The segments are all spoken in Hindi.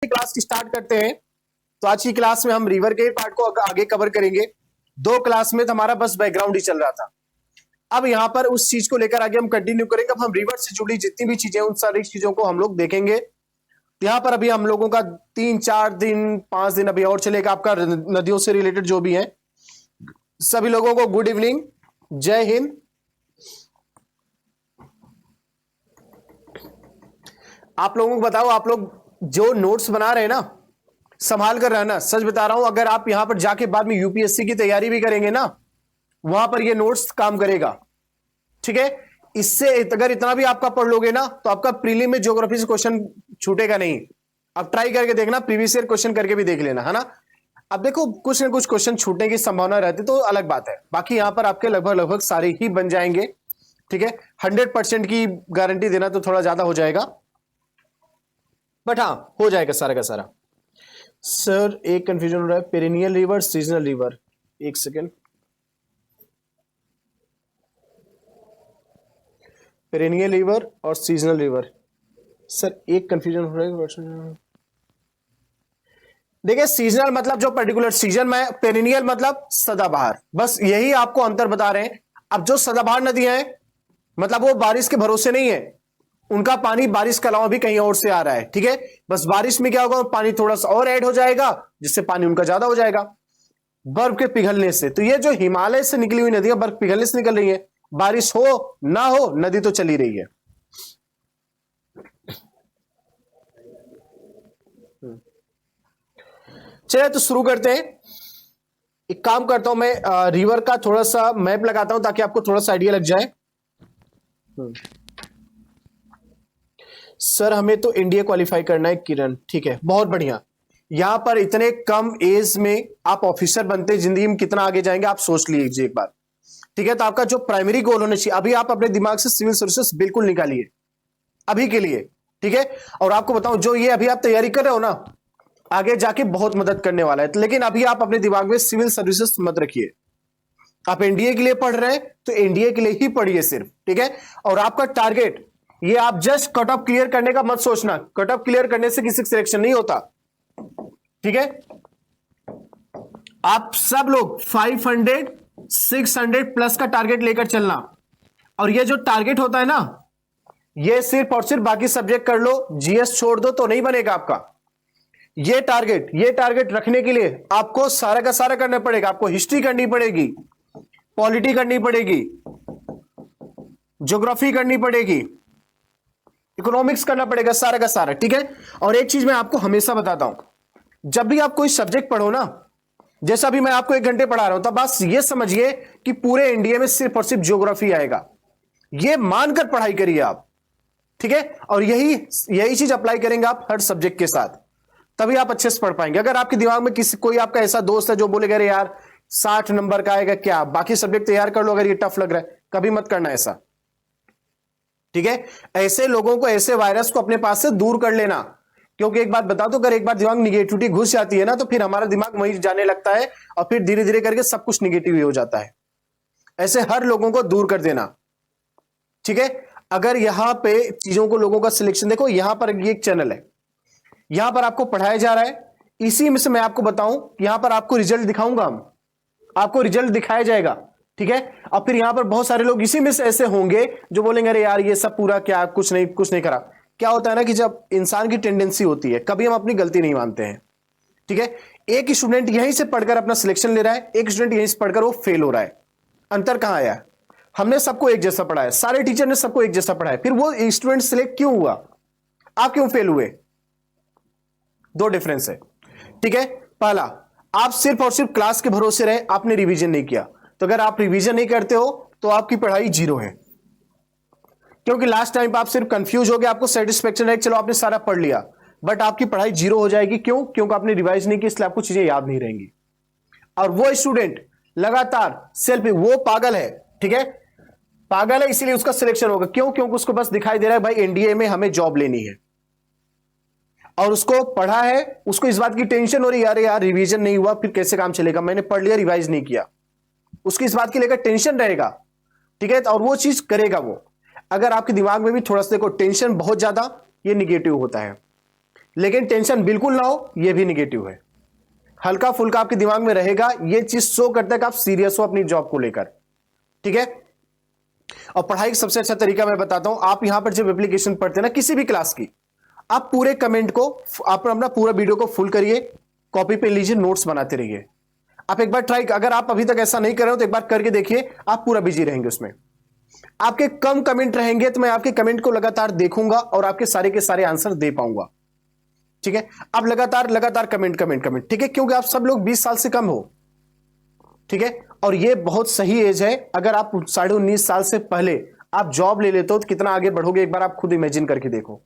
क्लास की स्टार्ट करते हैं। तो आज की क्लास में हम रिवर के पार्ट को आगे कवर करेंगे। दो क्लास में तो हमारा बस बैकग्राउंड ही चल रहा था। अब यहाँ पर उस चीज को लेकर आगे हम कंटिन्यू करेंगे। अब हम रिवर से जुड़ी जितनी भी चीजें उन सारी चीजों को हम लोग देखेंगे। यहाँ पर अभी हम लोगों का 3-4 दिन 5 दिन अभी और चलेगा आपका नदियों से रिलेटेड जो भी है। सभी लोगों को गुड इवनिंग, जय हिंद। आप लोगों को बताओ, आप लोग जो नोट्स बना रहे हैं ना, संभाल कर रहना। सच बता रहा हूं, अगर आप यहां पर जाके बाद में यूपीएससी की तैयारी भी करेंगे ना, वहां पर ये नोट्स काम करेगा। ठीक है, इससे अगर इतना भी आपका पढ़ लोगे ना तो आपका प्रीलिम में ज्योग्राफी से क्वेश्चन छूटेगा नहीं। आप ट्राई करके देखना, प्रीवियस ईयर क्वेश्चन करके भी देख लेना, है ना। अब देखो कुछ ना कुछ क्वेश्चन छूटने की संभावना रहती तो अलग बात है, बाकी यहां पर आपके लगभग सारे ही बन जाएंगे। ठीक है, 100% की गारंटी देना तो थोड़ा ज्यादा हो जाएगा, बट हाँ हो जाएगा सारा का सारा। सर एक कंफ्यूजन हो रहा है, पेरिनियल रिवर सीजनल रिवर। एक सेकेंड, पेरिनियल रिवर और सीजनल रिवर। सर एक कंफ्यूजन हो रहा है। देखिए सीजनल मतलब जो पर्टिकुलर सीजन में, पेरिनियल मतलब सदाबहार, बस यही आपको अंतर बता रहे हैं। अब जो सदाबहार नदियां हैं मतलब वो बारिश के भरोसे नहीं है, उनका पानी बारिश के अलावा भी कहीं और से आ रहा है। ठीक है, बस बारिश में क्या होगा, पानी थोड़ा सा और ऐड हो जाएगा जिससे पानी उनका ज्यादा हो जाएगा बर्फ के पिघलने से। तो ये जो हिमालय से निकली हुई नदियां बर्फ पिघलने से निकल रही है, बारिश हो ना हो नदी तो चली रही है। चलिए तो शुरू करते हैं। एक काम करता हूं मैं, रिवर का थोड़ा सा मैप लगाता हूं ताकि आपको थोड़ा सा आइडिया लग जाए। सर हमें तो इंडिया क्वालिफाई करना है किरण। ठीक है, बहुत बढ़िया। यहां पर इतने कम एज में आप ऑफिसर बनते, जिंदगी में कितना आगे जाएंगे आप सोच लीजिए एक बार। ठीक है, तो आपका जो प्राइमरी गोल होना चाहिए, अभी आप अपने दिमाग से सिविल सर्विसेज बिल्कुल निकालिए अभी के लिए। ठीक है, और आपको बताऊं जो ये अभी आप तैयारी कर रहे हो ना, आगे जाके बहुत मदद करने वाला है। लेकिन अभी आप अपने दिमाग में सिविल सर्विसेज मत रखिए। आप एनडीए के लिए पढ़ रहे हैं तो एनडीए के लिए ही पढ़िए सिर्फ। ठीक है, और आपका टारगेट ये, आप जस्ट कट ऑफ क्लियर करने का मत सोचना। कट ऑफ क्लियर करने से किसी सिलेक्शन नहीं होता। ठीक है, आप सब लोग 500 600 प्लस का टारगेट लेकर चलना। और ये जो टारगेट होता है ना, ये सिर्फ और सिर्फ बाकी सब्जेक्ट कर लो, जीएस छोड़ दो तो नहीं बनेगा आपका। ये टारगेट रखने के लिए आपको सारा का सारा करना पड़ेगा। आपको हिस्ट्री करनी पड़ेगी, पॉलिटी करनी पड़ेगी, ज्योग्राफी करनी पड़ेगी, इकोनॉमिक्स करना पड़ेगा, सारा का सारा। ठीक है, और एक चीज मैं आपको हमेशा बताता हूं, जब भी आप कोई सब्जेक्ट पढ़ो ना, जैसा भी मैं आपको 1 घंटे पढ़ा रहा हूं, तब बस ये समझिए कि पूरे इंडिया में सिर्फ और सिर्फ ज्योग्राफी आएगा, ये मानकर पढ़ाई करिए आप। ठीक है, और यही चीज अप्लाई करेंगे आप हर सब्जेक्ट के साथ, तभी आप अच्छे से पढ़ पाएंगे। अगर आपके दिमाग में कोई आपका ऐसा दोस्त है जो बोलेगा अरे यार 60 नंबर का आएगा, क्या बाकी सब्जेक्ट तैयार कर लो अगर ये टफ लग रहा है, कभी मत करना ऐसा। ठीक है, ऐसे लोगों को, ऐसे वायरस को अपने पास से दूर कर लेना। क्योंकि एक बात बता दो, अगर एक बार दिमाग निगेटिविटी घुस जाती है ना, तो फिर हमारा दिमाग वहीं जाने लगता है और फिर धीरे धीरे करके सब कुछ निगेटिव ही हो जाता है। ऐसे हर लोगों को दूर कर देना। ठीक है, अगर यहां पे चीजों को, लोगों का सिलेक्शन देखो, यहां पर ये एक चैनल है, यहां पर आपको पढ़ाया जा रहा है, इसी में से मैं आपको बताऊं, यहां पर आपको रिजल्ट दिखाऊंगा, हम आपको रिजल्ट दिखाया जाएगा। ठीक है, और फिर यहां पर बहुत सारे लोग इसी में से ऐसे होंगे जो बोलेंगे अरे यार ये सब पूरा क्या, कुछ नहीं करा। क्या होता है ना कि जब इंसान की टेंडेंसी होती है, कभी हम अपनी गलती नहीं मानते हैं। ठीक है, एक स्टूडेंट यहीं से पढ़कर अपना सिलेक्शन ले रहा है, एक स्टूडेंट यहीं से पढ़कर वो फेल हो रहा है। अंतर कहां आया? हमने सबको एक जैसा पढ़ाया, सारे टीचर ने सबको एक जैसा पढ़ाया, फिर वो स्टूडेंट सिलेक्ट क्यों हुआ, आप क्यों फेल हुए? दो डिफरेंस है। ठीक है, पहला, आप सिर्फ और सिर्फ क्लास के भरोसे रहे, आपने रिवीजन नहीं किया। तो अगर आप रिवीजन नहीं करते हो तो आपकी पढ़ाई जीरो है, क्योंकि लास्ट टाइम आप सिर्फ कंफ्यूज हो गए, आपको सेटिस्फेक्शन है चलो आपने सारा पढ़ लिया, बट आपकी पढ़ाई जीरो हो जाएगी। क्यों? क्योंकि आपने रिवाइज नहीं की, इसलिए आपको चीजें याद नहीं रहेंगी। और वो स्टूडेंट लगातार सेल्फ, वो पागल है। ठीक है, पागल है इसीलिए उसका सिलेक्शन होगा। क्यों? क्योंकि उसको बस दिखाई दे रहा है भाई एनडीए में हमें जॉब लेनी है, और उसको पढ़ा है, उसको इस बात की टेंशन हो रही है यार रिवीजन नहीं हुआ फिर कैसे काम चलेगा, मैंने पढ़ लिया रिवाइज नहीं किया, उसकी इस बात की लेकर टेंशन रहेगा। ठीक है, और वो चीज करेगा वो। अगर आपके दिमाग में भी थोड़ा सा देखो टेंशन बहुत ज्यादा, ये निगेटिव होता है। लेकिन टेंशन बिल्कुल ना हो, यह भी निगेटिव है। हल्का फुल्का आपके दिमाग में रहेगा, यह चीज शो करता है कि आप सीरियस हो अपनी जॉब को लेकर। ठीक है, और पढ़ाई का सबसे अच्छा तरीका मैं बताता हूं। आप यहां पर जब एप्लीकेशन पढ़ते हैं ना किसी भी क्लास की, आप पूरे कमेंट को, आप अपना पूरा वीडियो को फुल करिए, कॉपी पे लीजिए, नोट्स बनाते रहिए। आप एक बार ट्राई, अगर आप अभी तक ऐसा नहीं कर रहे हो तो एक बार करके देखिए, आप पूरा बिजी रहेंगे उसमें। आपके कम कमेंट रहेंगे तो मैं आपके कमेंट को लगातार देखूंगा और आपके सारे के सारे आंसर दे पाऊंगा। ठीक है, आप लगातार लगातार कमेंट कमेंट कमेंट, ठीक है, क्योंकि आप सब लोग 20 साल से कम हो। ठीक है, और ये बहुत सही एज है। अगर आप 19.5 साल से पहले आप जॉब ले लेते हो तो कितना आगे बढ़ोगे, एक बार आप खुद इमेजिन करके देखो।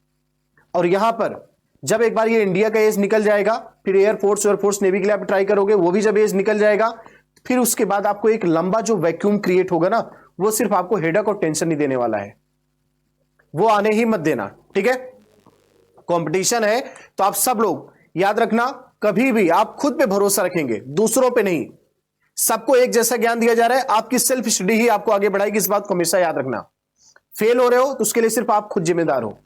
और यहां पर जब एक बार ये इंडिया का एज निकल जाएगा, फिर एयरफोर्स नेवी के लिए आप ट्राई करोगे, वो भी जब एज निकल जाएगा, फिर उसके बाद आपको एक लंबा जो वैक्यूम क्रिएट होगा ना, वो सिर्फ आपको हेडेक और टेंशन नहीं देने वाला है, वो आने ही मत देना। ठीक है, कंपटीशन है तो आप सब लोग याद रखना, कभी भी आप खुद पे भरोसा रखेंगे, दूसरों पे नहीं। सबको एक जैसा ज्ञान दिया जा रहा है, आपकी सेल्फ स्टडी ही आपको आगे बढ़ाएगी, इस बात को हमेशा याद रखना। फेल हो रहे हो तो उसके लिए सिर्फ आप खुद जिम्मेदार हो।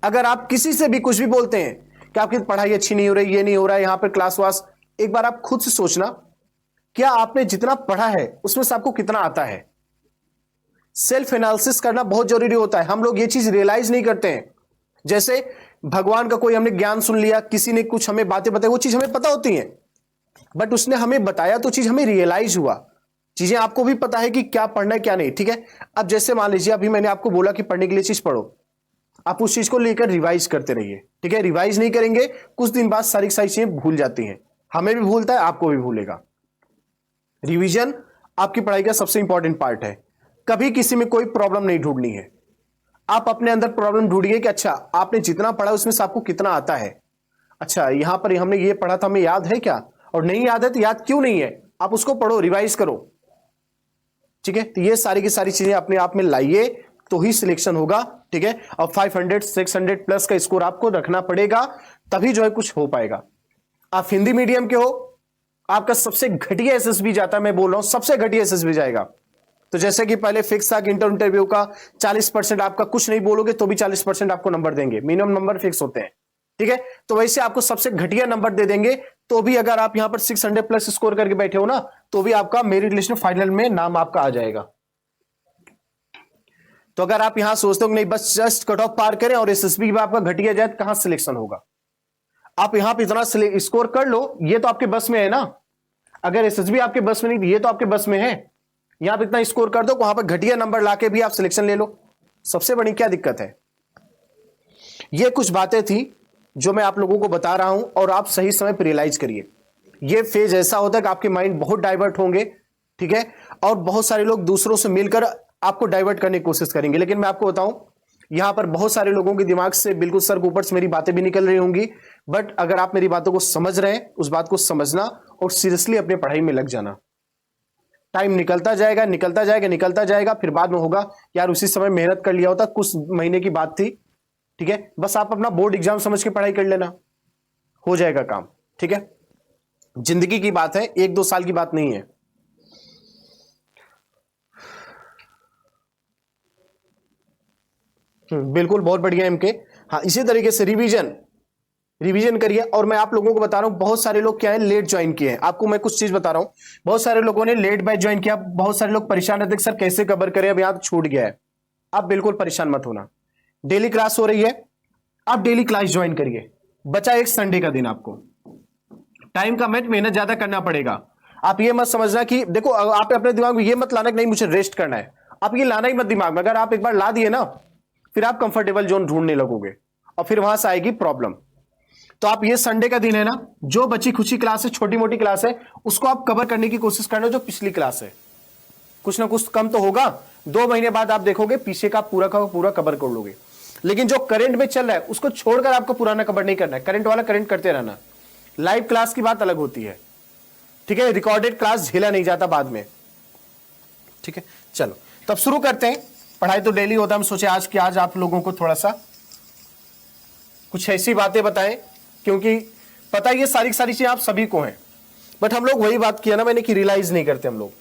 अगर आप किसी से भी कुछ भी बोलते हैं कि आपकी पढ़ाई अच्छी नहीं हो रही, ये नहीं हो रहा है, यहां पर क्लास वास, एक बार आप खुद से सोचना, क्या आपने जितना पढ़ा है उसमें से आपको कितना आता है। सेल्फ एनालिसिस करना बहुत जरूरी होता है। हम लोग ये चीज रियलाइज नहीं करते हैं। जैसे भगवान का कोई हमने ज्ञान सुन लिया, किसी ने कुछ हमें बातें बताई, वो चीज हमें पता होती है, बट उसने हमें बताया तो चीज हमें रियलाइज हुआ। चीजें आपको भी पता है कि क्या पढ़ना है क्या नहीं। ठीक है, अब जैसे मान लीजिए अभी मैंने आपको बोला कि पढ़ने के लिए चीज पढ़ो, आप उस चीज को लेकर रिवाइज करते रहिए। ठीक है, रिवाइज नहीं करेंगे, कुछ दिन बाद सारी सारी चीजें भूल जाती हैं। हमें भी भूलता है, आपको भी भूलेगा। रिवीजन आपकी पढ़ाई का सबसे इंपॉर्टेंट पार्ट है। कभी किसी में कोई प्रॉब्लम नहीं ढूंढनी है, आप अपने अंदर प्रॉब्लम ढूंढिए कि अच्छा आपने जितना पढ़ा उसमें से आपको कितना आता है। अच्छा यहां पर हमने ये पढ़ा था, हमें याद है क्या, और नहीं याद है तो याद क्यों नहीं है, आप उसको पढ़ो, रिवाइज करो। ठीक है, तो ये सारी की सारी चीजें अपने आप में लाइए तो ही सिलेक्शन होगा। ठीक है, और 500 600 प्लस का स्कोर आपको रखना पड़ेगा, तभी जो है कुछ हो पाएगा। आप हिंदी मीडियम के हो, आपका सबसे घटिया एसएसबी जाता है, मैं बोल रहा हूं सबसे घटिया एसएसबी जाएगा। तो जैसे कि पहले फिक्स था कि इंटरव्यू का 40%, आपका कुछ नहीं बोलोगे तो भी 40% आपको नंबर देंगे, मिनिमम नंबर फिक्स होते हैं। ठीक है, तो वैसे आपको सबसे घटिया नंबर दे देंगे, तो भी अगर आप यहां पर 600 प्लस स्कोर करके बैठे हो ना, तो भी आपका मेरिट लिस्ट में फाइनल में नाम आपका आ जाएगा। तो अगर आप यहां सोचते हो कि नहीं बस जस्ट कट ऑफ पार करें और एसएसबी में आपका घटिया जाए, कहां सिलेक्शन होगा। आप यहां पर इतना स्कोर कर लो, ये तो आपके बस में है ना। अगर एसएसबी आपके बस में नहीं, ये तो आपके बस में है। यहां पर इतना स्कोर कर दो, वहां पर घटिया नंबर लाके भी आप सिलेक्शन ले लो, सबसे बड़ी क्या दिक्कत है। ये कुछ बातें थी जो मैं आप लोगों को बता रहा हूं, और आप सही समय पर रियलाइज करिए। ये फेज ऐसा होता है कि आपके माइंड बहुत डाइवर्ट होंगे। ठीक है, और बहुत सारे लोग दूसरों से मिलकर आपको डाइवर्ट करने की कोशिश करेंगे, लेकिन मैं आपको बताऊं यहां पर बहुत सारे लोगों के दिमाग से बिल्कुल सर के ऊपर से मेरी बातें भी निकल रही होंगी, बट अगर आप मेरी बातों को समझ रहे हैं, उस बात को समझना और सीरियसली अपनी पढ़ाई में लग जाना। टाइम निकलता जाएगा निकलता जाएगा निकलता जाएगा, फिर बाद में होगा यार उसी समय मेहनत कर लिया होता, कुछ महीने की बात थी। ठीक है, बस आप अपना बोर्ड एग्जाम समझ के पढ़ाई कर लेना, हो जाएगा काम। ठीक है, जिंदगी की बात है, 1-2 साल की बात नहीं है। बिल्कुल, बहुत बढ़िया एमके। हाँ, इसी तरीके से रिवीजन करिए। और मैं आप लोगों को बता रहा हूं, बहुत सारे लोग क्या है लेट ज्वाइन किए हैं। आपको मैं कुछ चीज बता रहा हूं, बहुत सारे लोगों ने लेट बैच ज्वाइन किया, बहुत सारे लोग परेशान रहते सर कैसे कवर करें, अब यहां तो छूट गया है। आप बिल्कुल परेशान मत होना, डेली क्लास हो रही है, आप डेली क्लास ज्वाइन करिए। बचा एक संडे का दिन, आपको टाइम का मेहनत ज्यादा करना पड़ेगा। आप ये मत समझना कि देखो, आप अपने दिमाग में ये मत लाना कि नहीं मुझे रेस्ट करना है, आप ये लाना ही मत दिमाग में। अगर आप एक बार ला दिए ना, फिर आप कंफर्टेबल जोन ढूंढने लगोगे और फिर वहां से आएगी प्रॉब्लम। तो आप ये संडे का दिन है ना, जो बची खुची क्लास है, छोटी मोटी क्लास है, उसको आप कवर करने की कोशिश करना। जो पिछली क्लास है कुछ ना कुछ कम तो होगा, 2 महीने बाद आप देखोगे पीछे का पूरा का पूरा कवर कर लोगे। लेकिन जो करंट में चल रहा है उसको छोड़कर आपको पुराना कवर नहीं करना है, करंट वाला करंट करते रहना। लाइव क्लास की बात अलग होती है। ठीक है, रिकॉर्डेड क्लास झेला नहीं जाता बाद में। ठीक है, चलो तब शुरू करते हैं। पढ़ाई तो डेली होता है, हम सोचे आज आप लोगों को थोड़ा सा कुछ ऐसी बातें बताएं, क्योंकि पता है ये सारी सारी चीजें आप सभी को हैं, बट हम लोग वही बात किया ना मैंने कि रियलाइज नहीं करते हम लोग।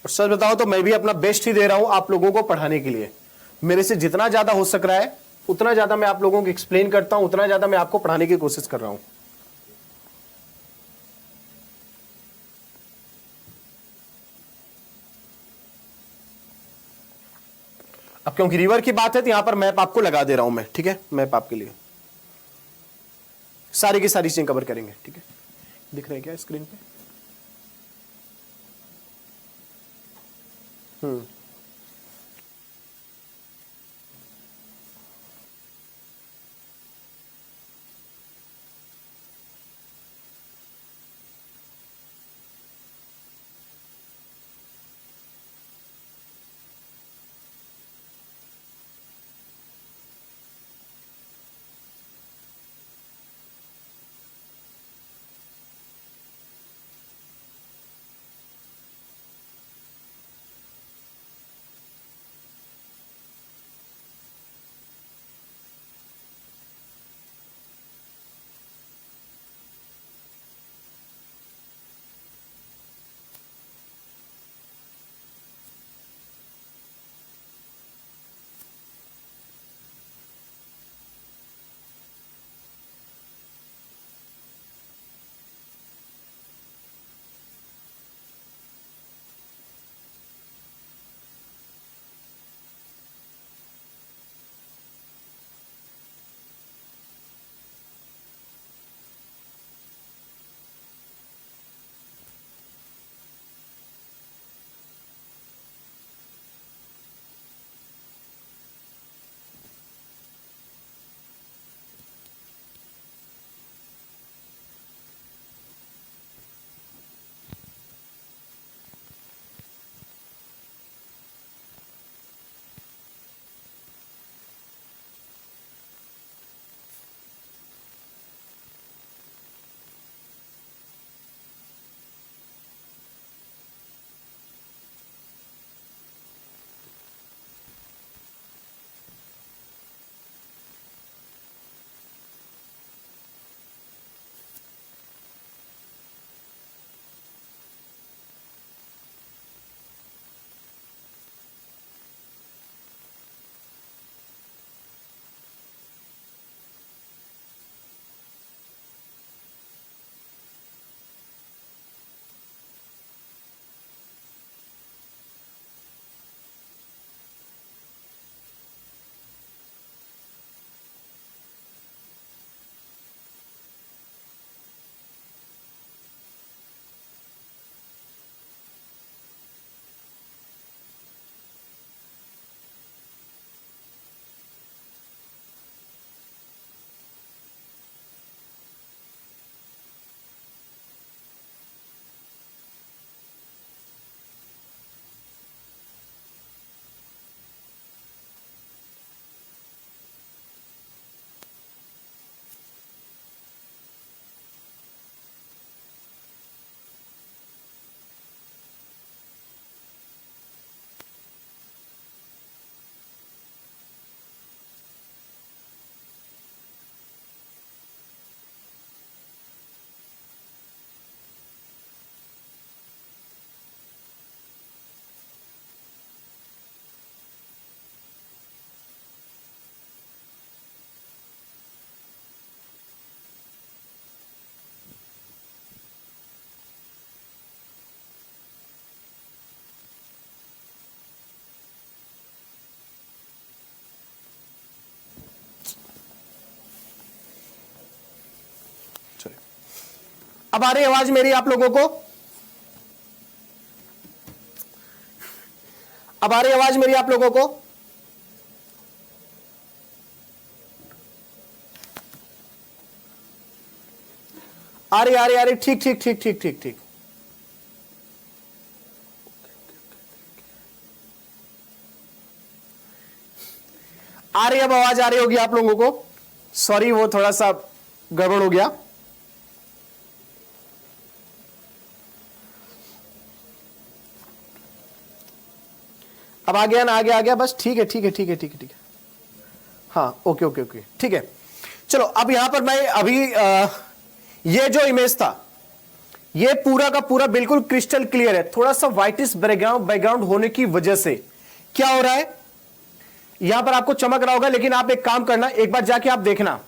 और सच बताओ तो मैं भी अपना बेस्ट ही दे रहा हूं आप लोगों को पढ़ाने के लिए। मेरे से जितना ज्यादा हो सक रहा है उतना ज्यादा मैं आप लोगों को एक्सप्लेन करता हूं, उतना ज्यादा मैं आपको पढ़ाने की कोशिश कर रहा हूं। अब क्योंकि रिवर की बात है तो यहां पर मैप आपको लगा दे रहा हूं मैं, ठीक है। मैप आपके लिए सारी की सारी चीजें कवर करेंगे, ठीक है। दिख रहा है क्या स्क्रीन पे? अब आ रही आवाज मेरी आप लोगों को? अब आ रही आवाज मेरी आप लोगों को? आ रही, ठीक ठीक ठीक ठीक ठीक ठीक। आ रही, अब आवाज आ रही होगी आप लोगों को। सॉरी वो थोड़ा सा गड़बड़ हो गया। अब आ गया ना, आ गया बस। ठीक है ठीक है ठीक है ठीक है ठीक है। हाँ ओके ओके ओके ठीक है। चलो अब यहां पर मैं अभी ये जो इमेज था, ये पूरा का पूरा बिल्कुल क्रिस्टल क्लियर है। थोड़ा सा व्हाइटिश बैकग्राउंड होने की वजह से क्या हो रहा है, यहां पर आपको चमक रहा होगा, लेकिन आप एक काम करना, एक बार जाके आप देखना,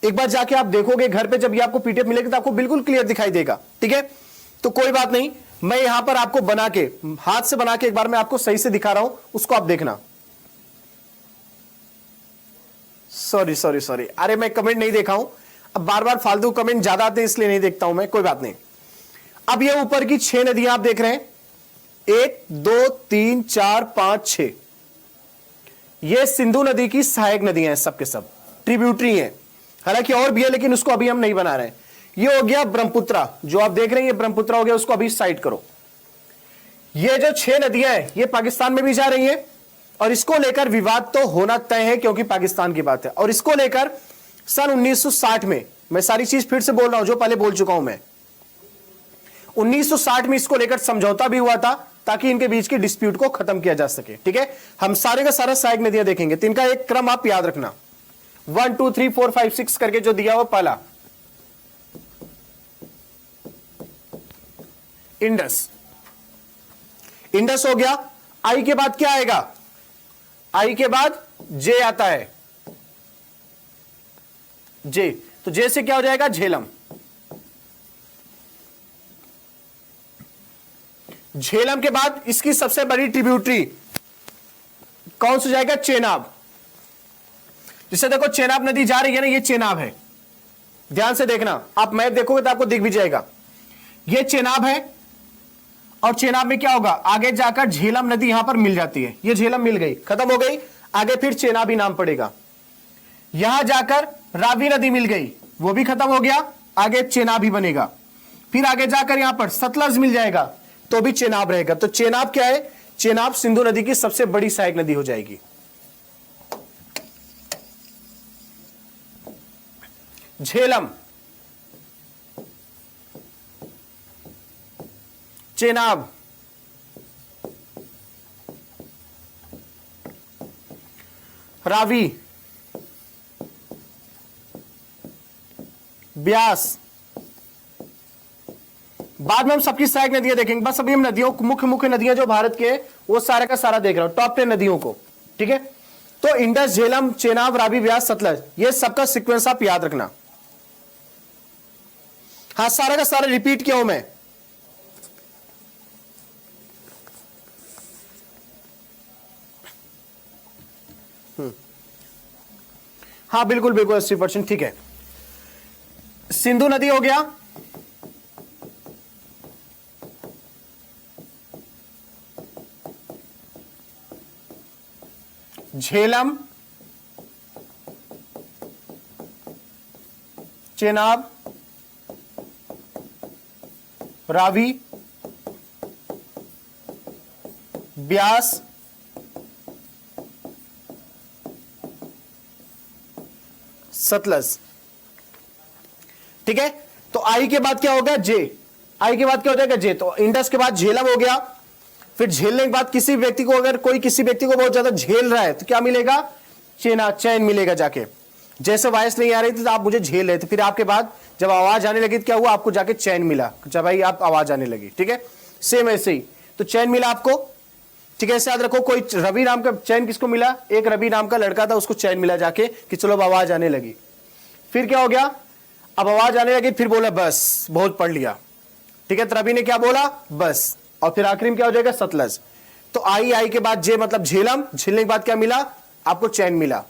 एक बार जाके आप देखोगे घर पे, जब ये आपको पीडीएफ मिलेगी तो आपको बिल्कुल क्लियर दिखाई देगा। ठीक है, तो कोई बात नहीं, मैं यहां पर आपको बना के, हाथ से बना के एक बार मैं आपको सही से दिखा रहा हूं, उसको आप देखना। सॉरी सॉरी सॉरी, अरे मैं कमेंट नहीं देखा हूं, अब बार बार फालतू कमेंट ज्यादा आते हैं इसलिए नहीं देखता हूं मैं, कोई बात नहीं। अब ये ऊपर की 6 नदियां आप देख रहे हैं, 1 2 3 4 5 6, ये सिंधु नदी की सहायक नदियां हैं, सब के सब ट्रिब्यूटरी हैं, हालांकि और भी है लेकिन उसको अभी हम नहीं बना रहे हैं। ये हो गया ब्रह्मपुत्रा, जो आप देख रहे हैं ये ब्रह्मपुत्रा हो गया, उसको अभी साइड करो। ये जो 6 नदियां हैं ये पाकिस्तान में भी जा रही हैं, और इसको लेकर विवाद तो होना तय है क्योंकि पाकिस्तान की बात है। और इसको लेकर सन 1960 में, मैं सारी चीज फिर से बोल रहा हूं जो पहले बोल चुका हूं मैं, 1960 में इसको लेकर समझौता भी हुआ था ताकि इनके बीच की डिस्प्यूट को खत्म किया जा सके। ठीक है, हम सारे का सारा सहायक नदियां देखेंगे, तो इनका एक क्रम आप याद रखना, 1 2 3 4 5 6 करके जो दिया हुआ, पहला इंडस, इंडस हो गया। आई के बाद क्या आएगा, आई के बाद जे आता है, जे, तो जे से क्या हो जाएगा, झेलम, झेलम के बाद इसकी सबसे बड़ी ट्रिब्यूटरी कौन सा जाएगा, चेनाब। जिससे देखो चेनाब नदी जा रही है ना, ये चेनाब है, ध्यान से देखना, आप मैप देखोगे तो आपको दिख भी जाएगा, ये चेनाब है। और चेनाब में क्या होगा, आगे जाकर झेलम नदी यहां पर मिल जाती है, ये झेलम मिल गई, खत्म हो गई, आगे फिर चेनाबी नाम पड़ेगा। यहां जाकर रावी नदी मिल गई, वो भी खत्म हो गया, आगे चेनाबी बनेगा। फिर आगे जाकर यहां पर सतलज मिल जाएगा, तो भी चेनाब रहेगा। तो चेनाब क्या है, चेनाब सिंधु नदी की सबसे बड़ी सहायक नदी हो जाएगी। झेलम, चेनाब, रावी, ब्यास, बाद में हम सबकी सहायक नदियां देखेंगे, बस अभी हम नदियों, मुख्य मुख्य नदियां जो भारत के, वो सारे का सारा देख रहा हूं, टॉप 10 नदियों को। ठीक है, तो इंडस, झेलम, चेनाब, रावी, ब्यास, सतलज, ये सबका सीक्वेंस आप याद रखना। हाँ, सारा का सारा रिपीट किया हूं मैं, हाँ बिल्कुल बिल्कुल 80%। ठीक है, सिंधु नदी हो गया, झेलम, चेनाब, रावी, ब्यास, सतलज। ठीक है, तो आई के बाद क्या होगा, जे, आई के बाद क्या हो जाएगा, जे। तो इंडस के बाद झेलम हो गया, फिर झेलने के बाद किसी व्यक्ति को, अगर कोई किसी व्यक्ति को बहुत ज्यादा झेल रहा है तो क्या मिलेगा, चैन मिलेगा जाके। जैसे वॉइस नहीं आ रही थी तो आप मुझे झेल रहे थे, फिर आपके बाद जब आवाज आने लगी तो क्या हुआ, आपको जाके चैन मिला, जब भाई आप आवाज आने लगी। ठीक है, सेम ऐसे ही, तो चैन मिला आपको। ठीक है, ऐसे याद रखो, कोई रवि नाम का चैन किसको मिला, एक रवि नाम का लड़का था, उसको चैन मिला जाके कि चलो अब आवाज आने लगी। फिर क्या हो गया, अब आवाज आने लगी, फिर बोला बस बहुत पढ़ लिया। ठीक है, तो रवि ने क्या बोला, बस, और फिर आखिरी में क्या हो जाएगा, सतलज। तो आई के बाद जे मतलब झेलम, झेलने के बाद क्या मिला आपको, चैन मिला।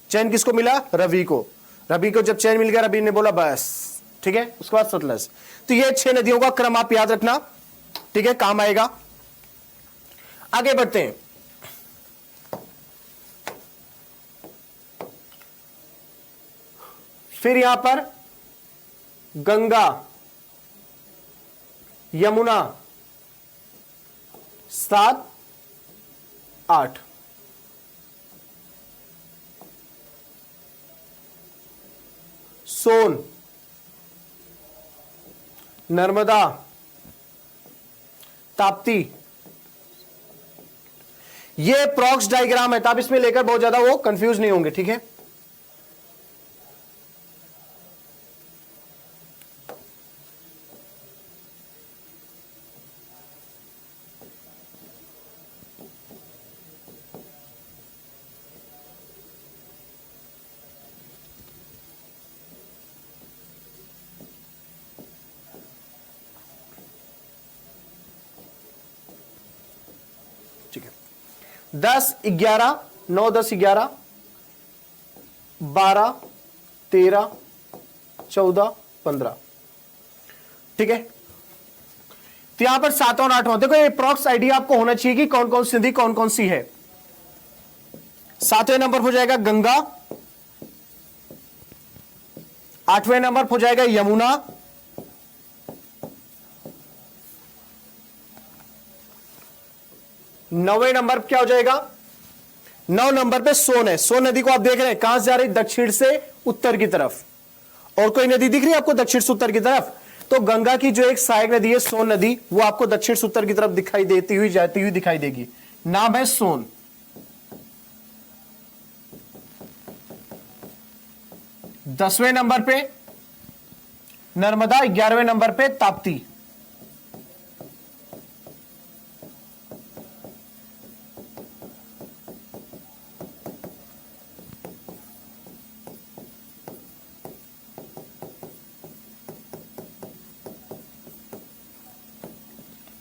चैन किसको मिला, रवि को। रवि को जब चैन मिल गया, रवि ने बोला बस। ठीक है, उसके बाद सतलज। तो ये 6 नदियों का क्रम आप याद रखना। ठीक है, काम आएगा। आगे बढ़ते हैं, फिर यहां पर गंगा, यमुना, 7 8, सोन, नर्मदा, ताप्ती। ये प्रॉक्स डायग्राम है, तो आप इसमें लेकर बहुत ज्यादा वो कंफ्यूज नहीं होंगे। ठीक है, 10 11 9 10 11 12 13 14 15। ठीक है, तो यहां पर 7 और 8 देखो, ये अप्रॉक्स आइडिया आपको होना चाहिए कि कौन कौन सी नदी कौन कौन सी है। 7वें नंबर पर हो जाएगा गंगा, 8वें नंबर पर हो जाएगा यमुना, 9वें नंबर पर क्या हो जाएगा, 9 नंबर पे सोन है। सोन नदी को आप देख रहे हैं कहां से जा रही, दक्षिण से उत्तर की तरफ। और कोई नदी दिख रही है आपको दक्षिण से उत्तर की तरफ? तो गंगा की जो एक सहायक नदी है सोन नदी, वो आपको दक्षिण से उत्तर की तरफ दिखाई देती हुई जाती हुई दिखाई देगी, नाम है सोन। 10वें नंबर पे नर्मदा, 11वें नंबर पे ताप्ती।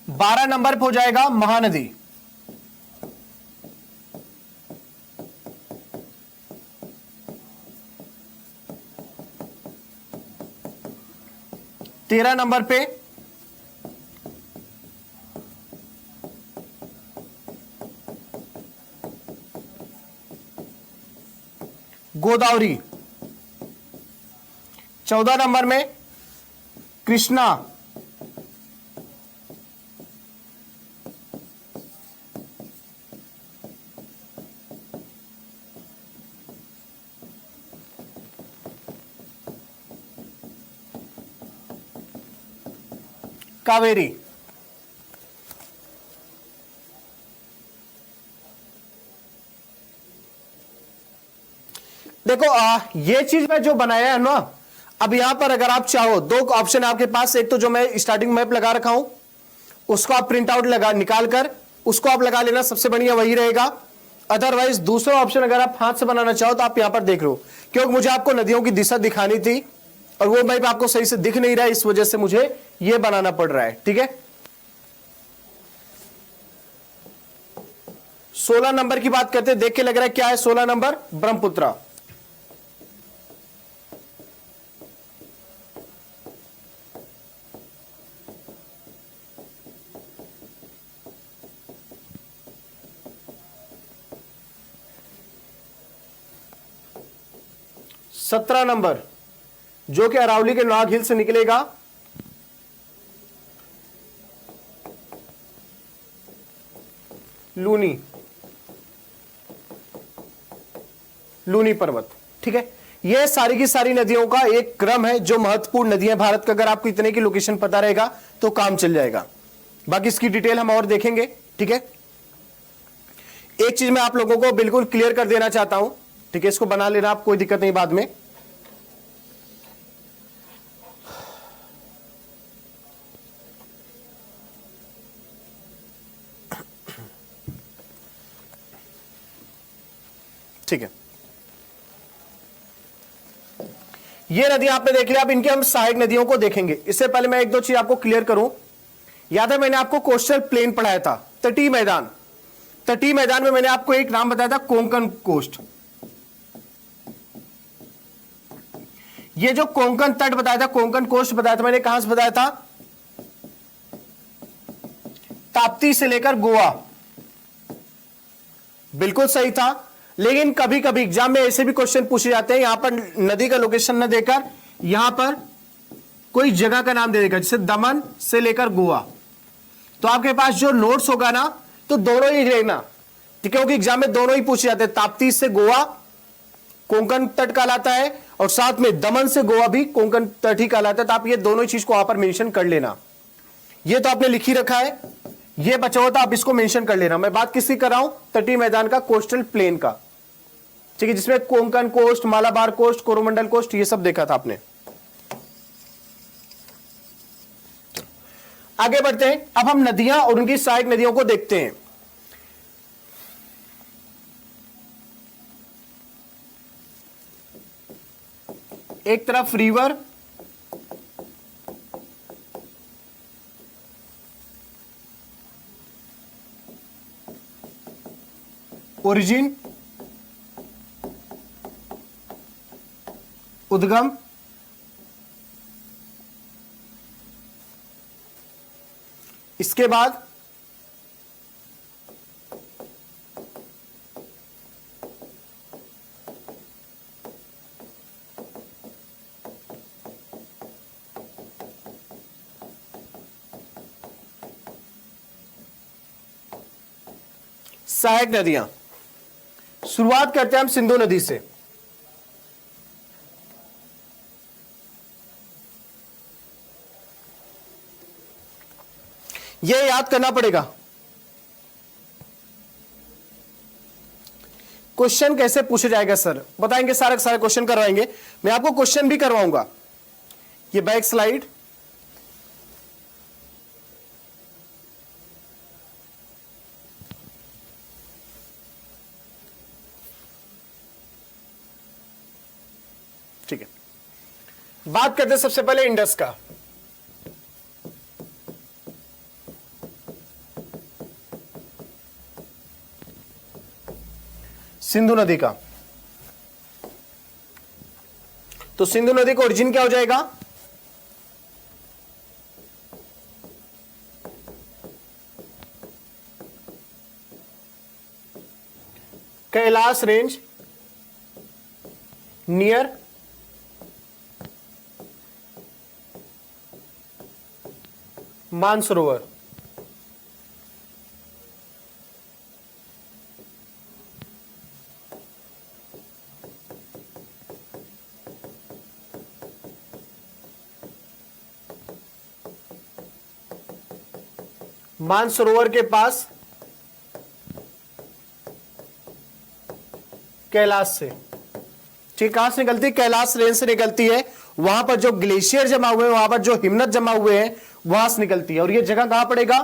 बारह नंबर पे हो जाएगा महानदी, 13 नंबर पे गोदावरी, 14 नंबर में कृष्णा, 15 कावेरी। देखो ये चीज मैं जो बनाया है ना, अब यहां पर अगर आप चाहो, दो ऑप्शन आपके पास, एक तो जो मैं स्टार्टिंग मैप लगा रखा हूं उसको आप प्रिंट आउट लगा निकाल कर उसको आप लगा लेना, सबसे बढ़िया वही रहेगा। अदरवाइज दूसरा ऑप्शन अगर आप हाथ से बनाना चाहो तो आप यहां पर देख लो, क्योंकि मुझे आपको नदियों की दिशा दिखानी थी और वो मैप आपको सही से दिख नहीं रहा है, इस वजह से मुझे ये बनाना पड़ रहा है। ठीक है, 16 नंबर की बात करते हैं, देख के लग रहा है क्या है 16 नंबर, ब्रह्मपुत्र। सत्रह नंबर जो कि अरावली के नाग हिल से निकलेगा, लूनी, लूनी पर्वत। ठीक है, ये सारी की सारी नदियों का एक क्रम है जो महत्वपूर्ण नदियां भारत का, अगर आपको इतने की लोकेशन पता रहेगा तो काम चल जाएगा, बाकी इसकी डिटेल हम और देखेंगे। ठीक है, एक चीज मैं आप लोगों को बिल्कुल क्लियर कर देना चाहता हूं, ठीक है, इसको बना लेना आप, कोई दिक्कत नहीं बाद में। ठीक है, ये नदी आपने देख लिया, अब इनके हम सहायक नदियों को देखेंगे। इससे पहले मैं एक दो चीज आपको क्लियर करूं। याद है मैंने आपको कोस्टल प्लेन पढ़ाया था, तटीय मैदान। तटीय मैदान में मैंने आपको एक नाम बताया था कोंकण कोस्ट। ये जो कोंकण तट बताया था, कोंकण कोस्ट बताया था मैंने, कहां से बताया था, ताप्ती से लेकर गोवा। बिल्कुल सही था, लेकिन कभी कभी एग्जाम में ऐसे भी क्वेश्चन पूछे जाते हैं, यहां पर नदी का लोकेशन न देकर यहां पर कोई जगह का नाम दे देगा, जैसे दमन से लेकर गोवा। तो आपके पास जो नोट्स होगा ना, तो दोनों ही लेना, ठीक है, क्योंकि एग्जाम में दोनों ही पूछे जाते हैं। ताप्ती से गोवा कोंकण तट कहलाता है, और साथ में दमन से गोवा भी कोंकण तट ही कहलाता है। तो आप ये दोनों ही चीज को वहां पर मेंशन कर लेना। ये तो आपने लिख ही रखा है, ये बचा हुआ था, आप इसको मेंशन कर लेना। मैं बात किसकी कर रहा हूं, तटीय मैदान का, कोस्टल प्लेन का। ठीक है, जिसमें Konkan coast, Malabar coast, Coromandel coast, ये सब देखा था आपने। आगे बढ़ते हैं, अब हम नदियां और उनकी सहायक नदियों को देखते हैं। एक तरफ रिवर, ओरिजिन, उद्गम, इसके बाद सहायक नदियां। शुरुआत करते हैं हम सिंधु नदी से। यह याद करना पड़ेगा। क्वेश्चन कैसे पूछा जाएगा सर, बताएंगे, सारे सारे क्वेश्चन करवाएंगे। मैं आपको क्वेश्चन भी करवाऊंगा। ये बैक स्लाइड, ठीक है। बात करते हैं सबसे पहले इंडस का। सिंधु नदी का। तो सिंधु नदी का ओरिजिन क्या हो जाएगा? Kailash range near Mansarovar. मानसरोवर के पास कैलाश से, ठीक, कहां से निकलती है? कैलाश रेंज से निकलती है। वहां पर जो ग्लेशियर जमा हुए हैं, वहां पर जो हिमनत जमा हुए हैं, वहां से निकलती है। और ये जगह कहां पड़ेगा?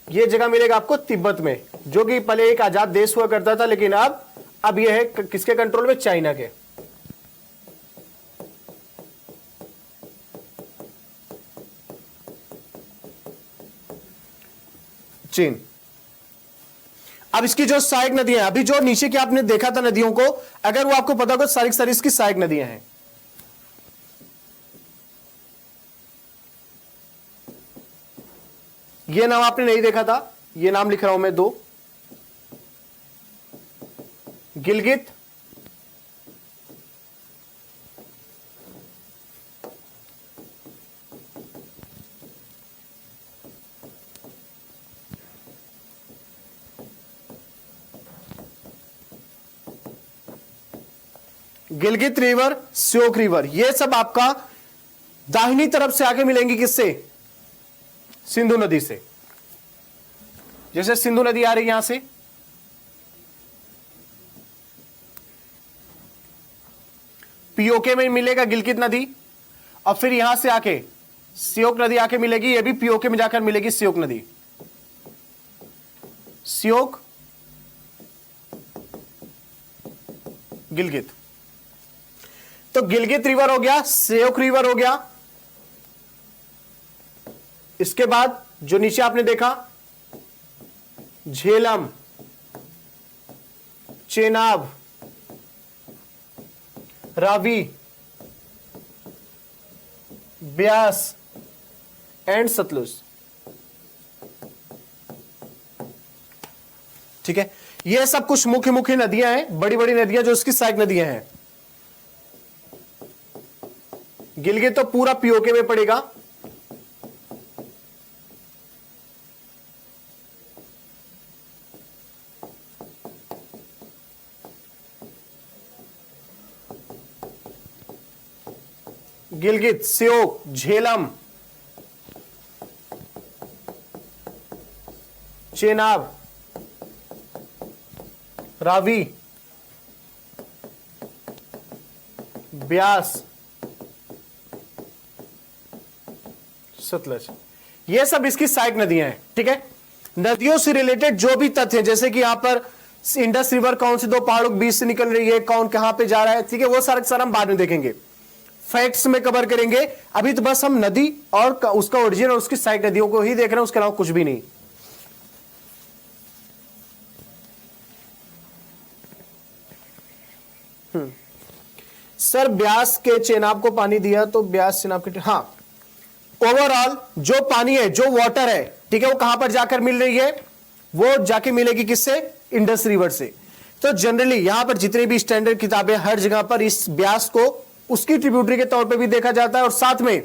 ये जगह मिलेगा आपको तिब्बत में, जो कि पहले एक आजाद देश हुआ करता था, लेकिन अब यह है किसके कंट्रोल में? चाइना के। चीन। अब इसकी जो सहायक नदियां हैं, अभी जो नीचे की आपने देखा था नदियों को, अगर वो आपको पता होगा सारी सारी इसकी सहायक नदियां हैं। ये नाम आपने नहीं देखा था, ये नाम लिख रहा हूं मैं दो। गिलगित, गिलगित रिवर, श्योक रिवर, ये सब आपका दाहिनी तरफ से आके मिलेंगी किससे? सिंधु नदी से। जैसे सिंधु नदी आ रही है यहां से, पीओके में मिलेगा गिलगित नदी, और फिर यहां से आके श्योक नदी आके मिलेगी, ये भी पीओके में जाकर मिलेगी श्योक नदी। श्योक, गिलगित। तो गिलगित रिवर हो गया, श्योक रिवर हो गया। इसके बाद जो नीचे आपने देखा, झेलम, चेनाब, रावी, ब्यास एंड सतलुज। ठीक है, ये सब कुछ मुख्य मुख्य नदियां हैं, बड़ी बड़ी नदियां जो इसकी सहायक नदियां हैं। गिलगित तो पूरा पीओके में पड़ेगा। गिलगित, श्योक, झेलम, चेनाब, रावी, ब्यास, सतलज, ये सब इसकी सहायक नदियां हैं। ठीक है, नदियों से रिलेटेड जो भी तथ्य, जैसे कि यहां पर इंडस रिवर कौन से दो पहाड़ों के बीच से निकल रही है, कौन कहां पे जा रहा है, ठीक है, वो सारा हम बाद में देखेंगे, फैक्ट्स में कवर करेंगे। अभी तो बस हम नदी और उसका ओरिजिन और उसकी सहायक नदियों को ही देख रहे हैं, उसके अलावा कुछ भी नहीं। सर ब्यास के चेनाब को पानी दिया तो ब्यास चेनाब के, हाँ, ओवरऑल जो पानी है, जो वाटर है, ठीक है, वो कहां पर जाकर मिल रही है, वो जाके मिलेगी किससे, इंडस रिवर से। तो जनरली यहां पर जितनी भी स्टैंडर्ड किताबें, हर जगह पर इस ब्यास को उसकी ट्रिब्यूटरी के तौर पे भी देखा जाता है और साथ में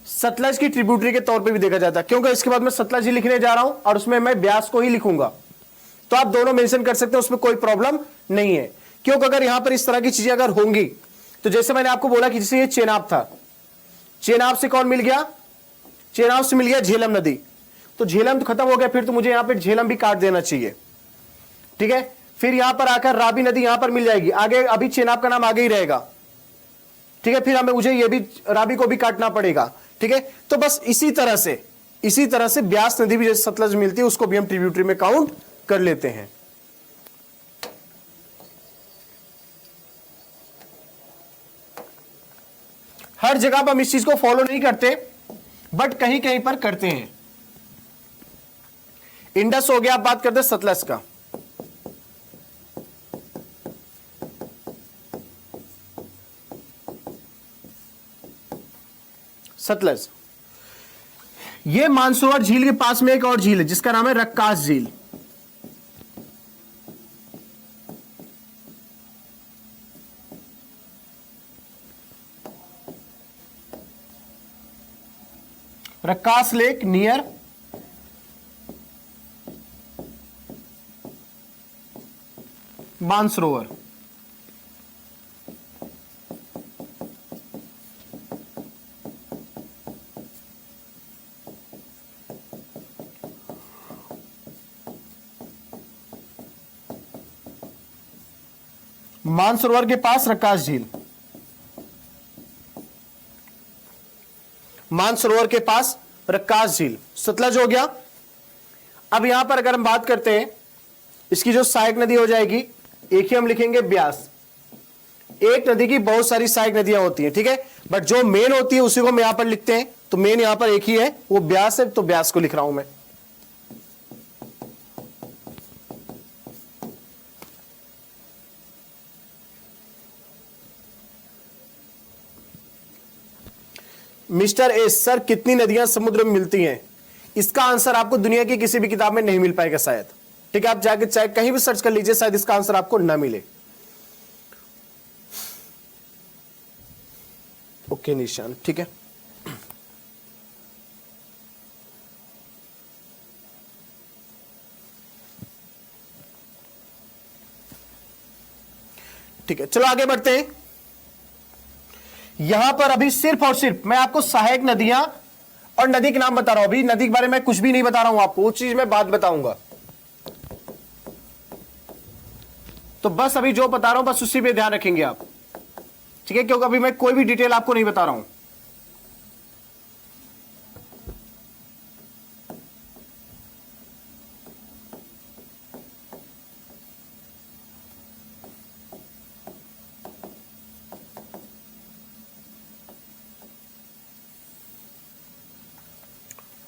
सतलज की ट्रिब्यूटरी के तौर पे भी देखा जाता है, क्योंकि इसके बाद मैं सतलज ही लिखने जा रहा हूं और उसमें मैं ब्यास को ही लिखूंगा। तो आप दोनों मेंशन कर सकते हैं, उसमें कोई प्रॉब्लम नहीं है। क्योंकि अगर यहां पर इस तरह की चीजें अगर होंगी, तो जैसे मैंने आपको बोला कि जैसे ये चेनाब था, चेनाब से कौन मिल गया, चेनाब से मिल गया झेलम नदी, तो झेलम तो खत्म हो गया, फिर तो मुझे यहां पर झेलम भी काट देना चाहिए, ठीक है। फिर यहां पर आकर राबी नदी यहां पर मिल जाएगी, आगे अभी चेनाब का नाम आगे ही रहेगा, ठीक है। फिर हमें मुझे ये भी राबी को भी काटना पड़ेगा, ठीक है। तो बस इसी तरह से ब्यास नदी भी जैसे सतलज मिलती है, उसको भी हम ट्रिब्यूटरी में काउंट कर लेते हैं। हर जगह पर हम इस चीज को फॉलो नहीं करते, बट कहीं कहीं पर करते हैं। इंडस हो गया, आप बात करते हैं सतलज का। सतलज, ये मानसरोवर झील के पास में एक और झील है जिसका नाम है रक्कास झील। रक्कास लेक नियर मानसरोवर। मानसरोवर के पास रक्कास झील, मानसरोवर के पास रक्कास झील, सतलज हो गया। अब यहां पर अगर हम बात करते हैं, इसकी जो सहायक नदी हो जाएगी, एक ही हम लिखेंगे ब्यास। एक नदी की बहुत सारी सहायक नदियां होती हैं, ठीक है, बट जो मेन होती है उसी को हम यहां पर लिखते हैं। तो मेन यहां पर एक ही है, वो ब्यास है, तो ब्यास को लिख रहा हूं मैं। मिस्टर एस, सर कितनी नदियां समुद्र में मिलती हैं? इसका आंसर आपको दुनिया की किसी भी किताब में नहीं मिल पाएगा शायद, ठीक है। आप जाके चाहे कहीं भी सर्च कर लीजिए, शायद इसका आंसर आपको ना मिले। ओके निशान, ठीक है। ठीक है, चलो आगे बढ़ते हैं। यहां पर अभी सिर्फ और सिर्फ मैं आपको सहायक नदियां और नदी के नाम बता रहा हूं। अभी नदी के बारे में कुछ भी नहीं बता रहा हूं आपको, उस चीज में बात बताऊंगा। तो बस अभी जो बता रहा हूं बस उसी पे ध्यान रखेंगे आप, ठीक है, क्योंकि अभी मैं कोई भी डिटेल आपको नहीं बता रहा हूं।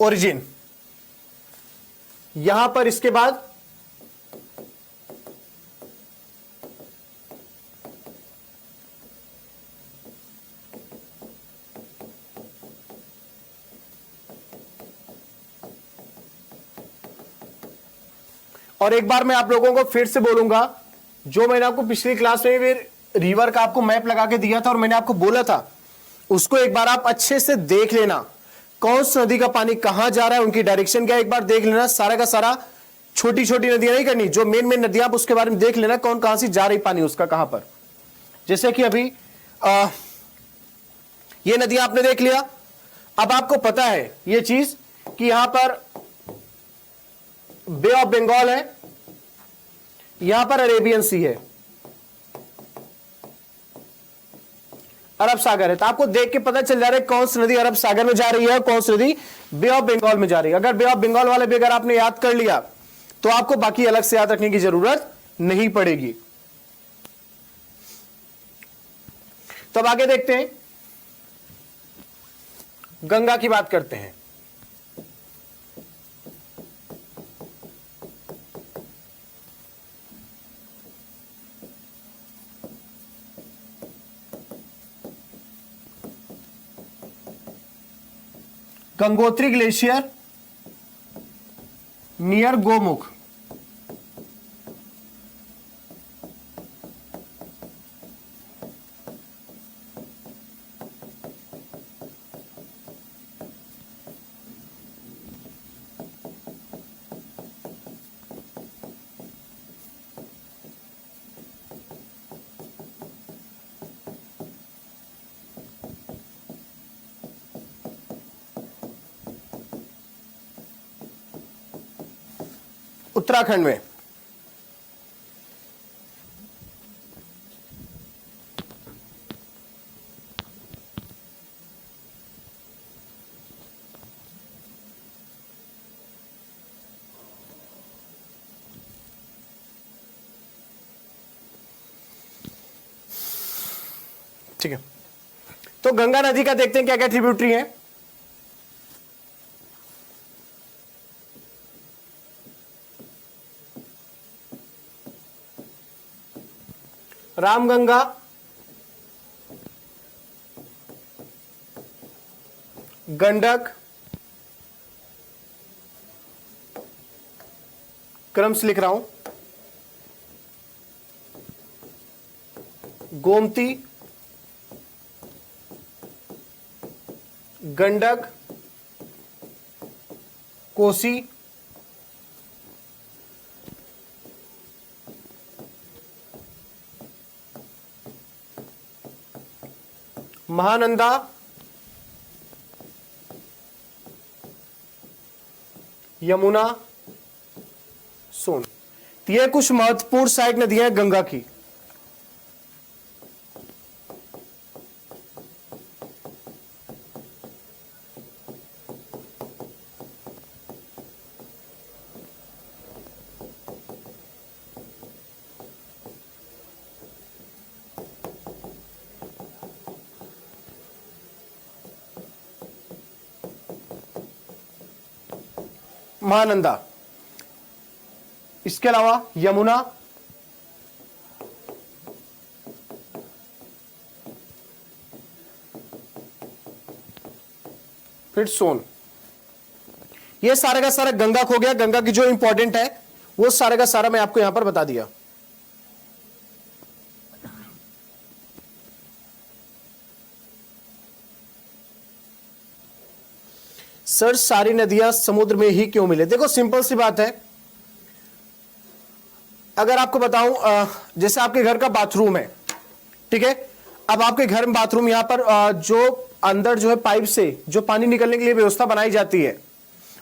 ओरिजिन, यहां पर इसके बाद और एक बार मैं आप लोगों को फिर से बोलूंगा, जो मैंने आपको पिछली क्लास में फिर रिवर का आपको मैप लगा के दिया था और मैंने आपको बोला था, उसको एक बार आप अच्छे से देख लेना। कौन सी नदी का पानी कहां जा रहा है, उनकी डायरेक्शन क्या है, एक बार देख लेना। सारा का सारा छोटी छोटी नदियां नहीं करनी, जो मेन मेन नदियां, आप उसके बारे में देख लेना, कौन कहां से जा रही पानी उसका कहां पर। जैसे कि अभी ये नदियां आपने देख लिया। अब आपको पता है ये चीज कि यहां पर बे ऑफ बंगाल है, यहां पर अरेबियन सी है, अरब सागर है। तो आपको देख के पता चल जा रहा है कौन सी नदी अरब सागर में जा रही है और कौन सी नदी बे ऑफ बंगाल में जा रही है। अगर बे ऑफ बंगाल वाले भी अगर आपने याद कर लिया तो आपको बाकी अलग से याद रखने की जरूरत नहीं पड़ेगी। तो अब आगे देखते हैं, गंगा की बात करते हैं। Gangotri glacier near Gomukh. उत्तराखंड में। ठीक है, तो गंगा नदी का देखते हैं क्या क्या ट्रिब्यूटरी है। रामगंगा, गंडक, क्रम से लिख रहा हूं, गोमती, गंडक, कोसी, महानंदा, यमुना, सोन। तो ये कुछ महत्वपूर्ण सहायक नदियां हैं गंगा की। महानंदा, इसके अलावा यमुना, फिर सोन। ये सारा का सारा गंगा खो गया। गंगा की जो इंपॉर्टेंट है वो सारा का सारा मैं आपको यहां पर बता दिया। सर सारी नदियां समुद्र में ही क्यों मिले? देखो सिंपल सी बात है, अगर आपको बताऊं जैसे आपके घर का बाथरूम है, ठीक है, अब आपके घर में बाथरूम यहां पर जो अंदर जो है पाइप से जो पानी निकलने के लिए व्यवस्था बनाई जाती है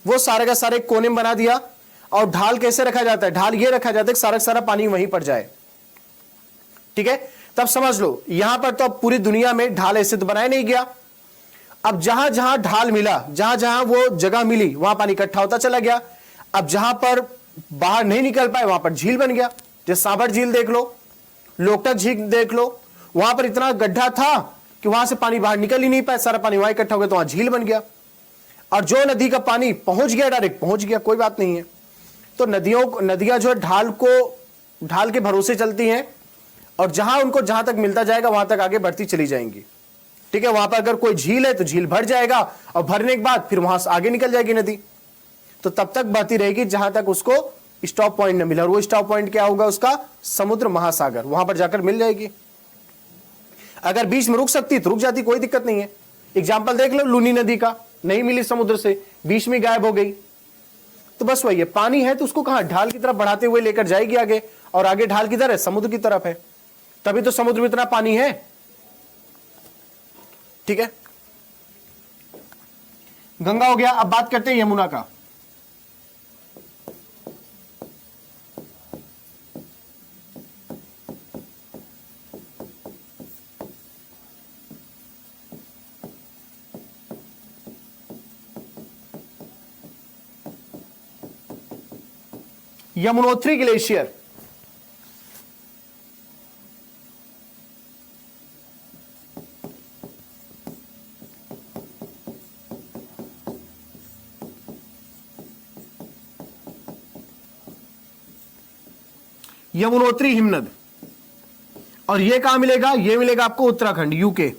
वो सारे का सारे कोने में बना दिया। और ढाल कैसे रखा जाता है? ढाल ये रखा जाता है कि सारा का सारा पानी वहीं पर जाए। ठीक है, तब समझ लो यहां पर तो अब पूरी दुनिया में ढाल ऐसे तो बनाया नहीं गया। अब जहां जहां ढाल मिला, जहां जहां वो जगह मिली वहां पानी इकट्ठा होता चला गया। अब जहां पर बाहर नहीं निकल पाए वहां पर झील बन गया। जैसे सांभर झील देख लो, लोकटक झील देख लो, वहां पर इतना गड्ढा था कि वहां से पानी बाहर निकल ही नहीं पाया, सारा पानी वहां इकट्ठा हो गया तो वहां झील बन गया। और जो नदी का पानी पहुंच गया डायरेक्ट पहुंच गया, कोई बात नहीं है। तो नदियां जो है ढाल के भरोसे चलती हैं और जहां उनको जहां तक मिलता जाएगा वहां तक आगे बढ़ती चली जाएंगी। ठीक है, वहां पर अगर कोई झील है तो झील भर जाएगा और भरने के बाद फिर वहां से आगे निकल जाएगी नदी, तो तब तक बहती रहेगी जहां तक उसको स्टॉप पॉइंट न मिले। और वो स्टॉप पॉइंट क्या होगा उसका? समुद्र महासागर, वहां पर जाकर मिल जाएगी। अगर बीच में रुक सकती तो रुक जाती, कोई दिक्कत नहीं है। एग्जाम्पल देख लो लूनी नदी का, नहीं मिली समुद्र से, बीच में गायब हो गई। तो बस वही है, पानी है तो उसको कहां ढाल की तरफ बढ़ाते हुए लेकर जाएगी आगे, और आगे ढाल किधर है? समुद्र की तरफ है, तभी तो समुद्र में इतना पानी है। ठीक है, गंगा हो गया। अब बात करते हैं यमुना का। यमुनोत्री ग्लेशियर, यमुनोत्री हिमनद। और ये कहां मिलेगा? ये मिलेगा आपको उत्तराखंड, यूके।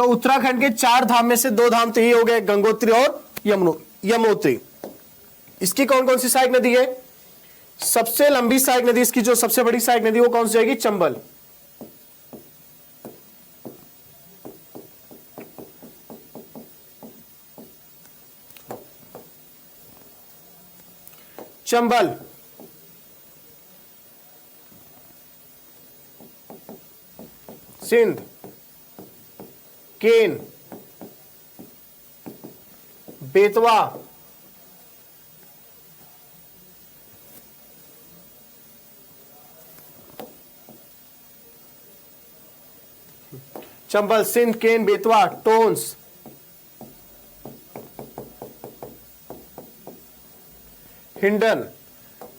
उत्तराखंड के 4 धाम में से 2 धाम तो ये हो गए, गंगोत्री और यमुनोत्री। इसकी कौन कौन सी सहायक नदी है? सबसे लंबी सहायक नदी, इसकी जो सबसे बड़ी सहायक नदी वो कौन सी जाएगी? चंबल। चंबल, सिंध, केन, बेतवा, चंबल, सिंध, केन, बेतवा, टोंस, हिंडन।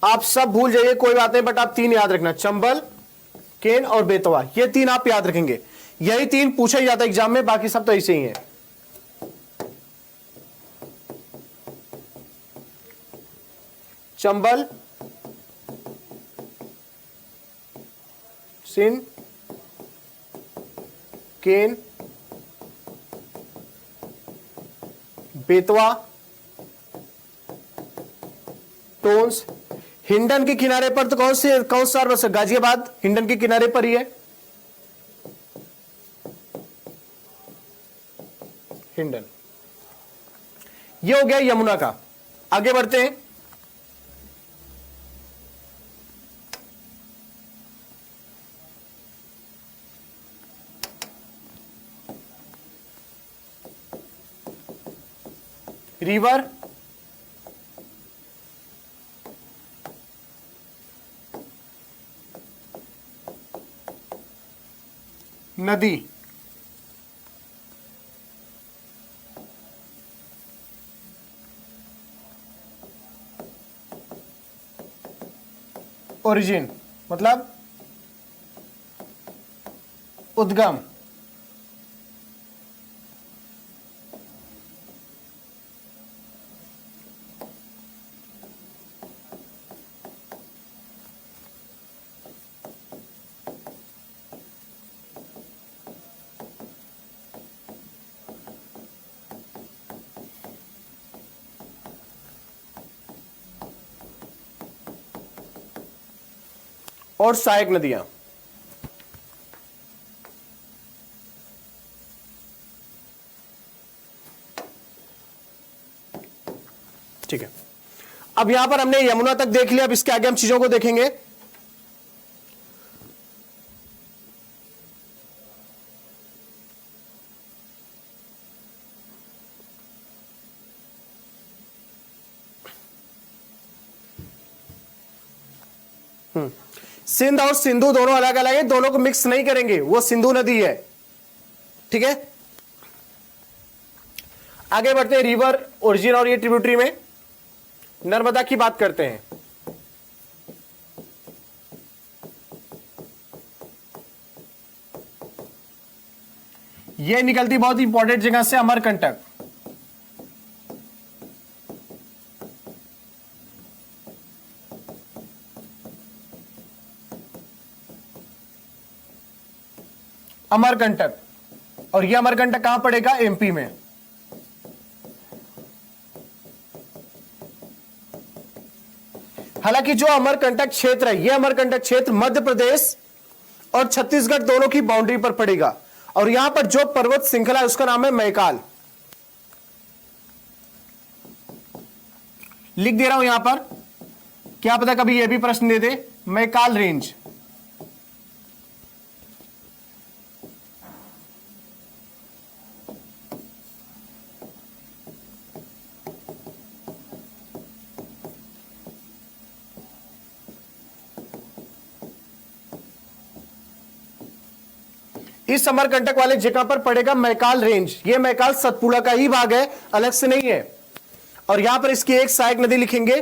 आप सब भूल जाइए, कोई बात नहीं, बट आप 3 याद रखना, चंबल, केन और बेतवा, ये 3 आप याद रखेंगे। यही 3 पूछा ही जाता है एग्जाम में, बाकी सब तो ऐसे ही है। चंबल, सिंध, केन, बेतवा, टोंस। हिंडन के किनारे पर तो कौन सा बस? गाजियाबाद हिंडन के किनारे पर ही है, हिंडन। ये हो गया यमुना का। आगे बढ़ते हैं। रिवर, नदी, ओरिजिन मतलब उद्गम, और सहायक नदियां। ठीक है, अब यहां पर हमने यमुना तक देख लिया, अब इसके आगे हम चीजों को देखेंगे। सिंध और सिंधु दोनों अलग अलग है, दोनों को मिक्स नहीं करेंगे, वो सिंधु नदी है। ठीक है, आगे बढ़ते हैं। रिवर, ओरिजिन और ये ट्रिब्यूटरी में नर्मदा की बात करते हैं। ये निकलती बहुत इंपॉर्टेंट जगह से, अमरकंटक। अमरकंटक, और ये अमरकंटक कहां पड़ेगा? एमपी में। हालांकि जो अमरकंटक क्षेत्र है, ये अमरकंटक क्षेत्र मध्य प्रदेश और छत्तीसगढ़ दोनों की बाउंड्री पर पड़ेगा, और यहां पर जो पर्वत श्रृंखला है उसका नाम है मैकाल। लिख दे रहा हूं यहां पर, क्या पता कभी यह भी प्रश्न दे दे, मैकाल रेंज। इस अमरकंटक वाले जगह पर पड़ेगा मैकाल रेंज। ये मैकाल सतपुड़ा का ही भाग है, अलग से नहीं है। और यहां पर इसकी एक सहायक नदी लिखेंगे,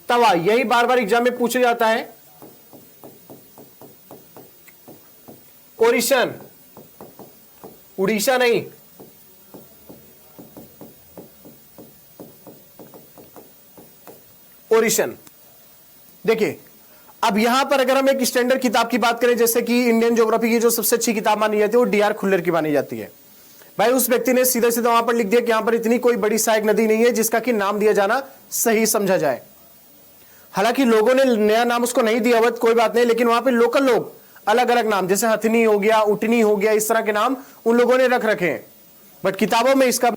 तवा। यही बार बार एग्जाम में पूछा जाता है। ओरिशन, उड़ीसा नहीं, ओरिशन। देखिए, अब यहां पर अगर हम एक स्टैंडर्ड किताब की बात करें, जैसे कि इंडियन ज्योग्राफी की जो सबसे अच्छी किताब मानी जाती है वो डी आर खुल्लर की मानी जाती है। भाई उस व्यक्ति ने सीधा सीधा वहां पर लिख दिया कि यहां पर इतनी कोई बड़ी सहायक नदी नहीं है जिसका कि नाम दिया जाना सही समझा जाए। हालांकि लोगों ने नया नाम उसको नहीं दिया हुआ, कोई बात नहीं, लेकिन वहां पे लोकल लोग अलग अलग नाम, जैसे हथनी हो गया, उटनी हो गया, इस तरह के नाम उन लोगों ने रख रखे हैं, बट किताबों में इसका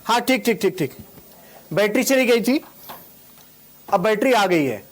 हाँ ठीक ठीक ठीक ठीक, बैटरी चली गई थी, अब बैटरी आ गई है।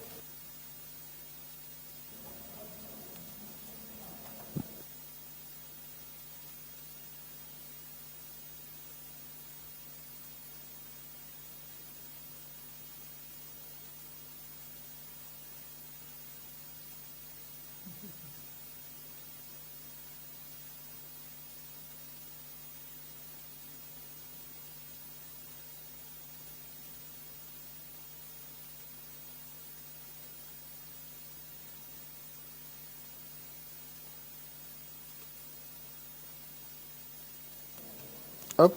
अब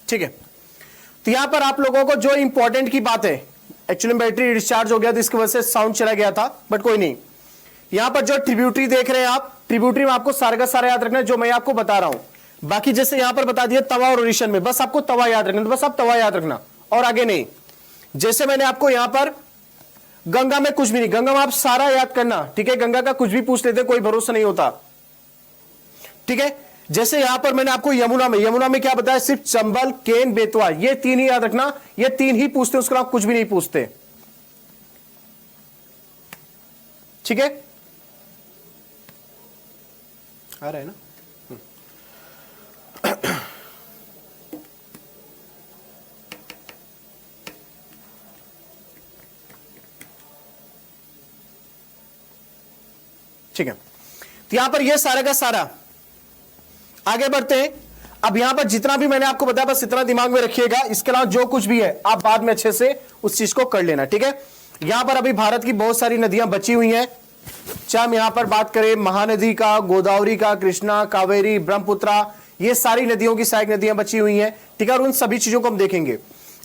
ठीक है, तो यहां पर आप लोगों को जो इंपॉर्टेंट की बात है, एक्चुअली बैटरी डिस्चार्ज हो गया तो इसकी वजह से साउंड चला गया था, बट कोई नहीं। यहां पर जो ट्रिब्यूटरी देख रहे हैं आप, ट्रिब्यूटरी में आपको सारा का सारा याद रखना है जो मैं आपको बता रहा हूं। बाकी जैसे यहां पर बता दिया तवा और ओरिशन में, बस आपको तवा याद रखना, तो बस आप तवा याद रखना और आगे नहीं। जैसे मैंने आपको यहां पर गंगा में कुछ भी नहीं, गंगा में आप सारा याद करना, ठीक है, गंगा का कुछ भी पूछ लेते कोई भरोसा नहीं होता, ठीक है। जैसे यहां पर मैंने आपको यमुना में क्या बताया, सिर्फ चंबल, केन, बेतवा, ये तीन ही याद रखना, ये तीन ही पूछते, उसके अलावा कुछ भी नहीं पूछते, ठीक है। आ रहा है ना? ठीक है, तो यहां पर ये सारा का सारा, आगे बढ़ते हैं। अब यहां पर जितना भी मैंने आपको बताया बस इतना दिमाग में रखिएगा, इसके अलावा जो कुछ भी है आप बाद में अच्छे से उस चीज को कर लेना, ठीक है। यहां पर अभी भारत की बहुत सारी नदियां बची हुई हैं, चाहे हम यहां पर बात करें महानदी का, गोदावरी का, कृष्णा, कावेरी, ब्रह्मपुत्रा, ये सारी नदियों की सहायक नदियां बची हुई हैं, ठीक है, और उन सभी चीजों को हम देखेंगे।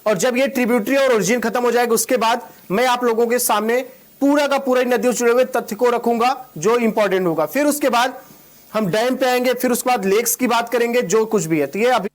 और जब ये ट्रिब्यूटरी और ओरिजिन खत्म हो जाएगा उसके बाद मैं आप लोगों के सामने पूरा का पूरा नदियों से जुड़े हुए तथ्य को रखूंगा जो इंपॉर्टेंट होगा। फिर उसके बाद हम डैम पे आएंगे, फिर उसके बाद लेक्स की बात करेंगे, जो कुछ भी है। तो ये अभी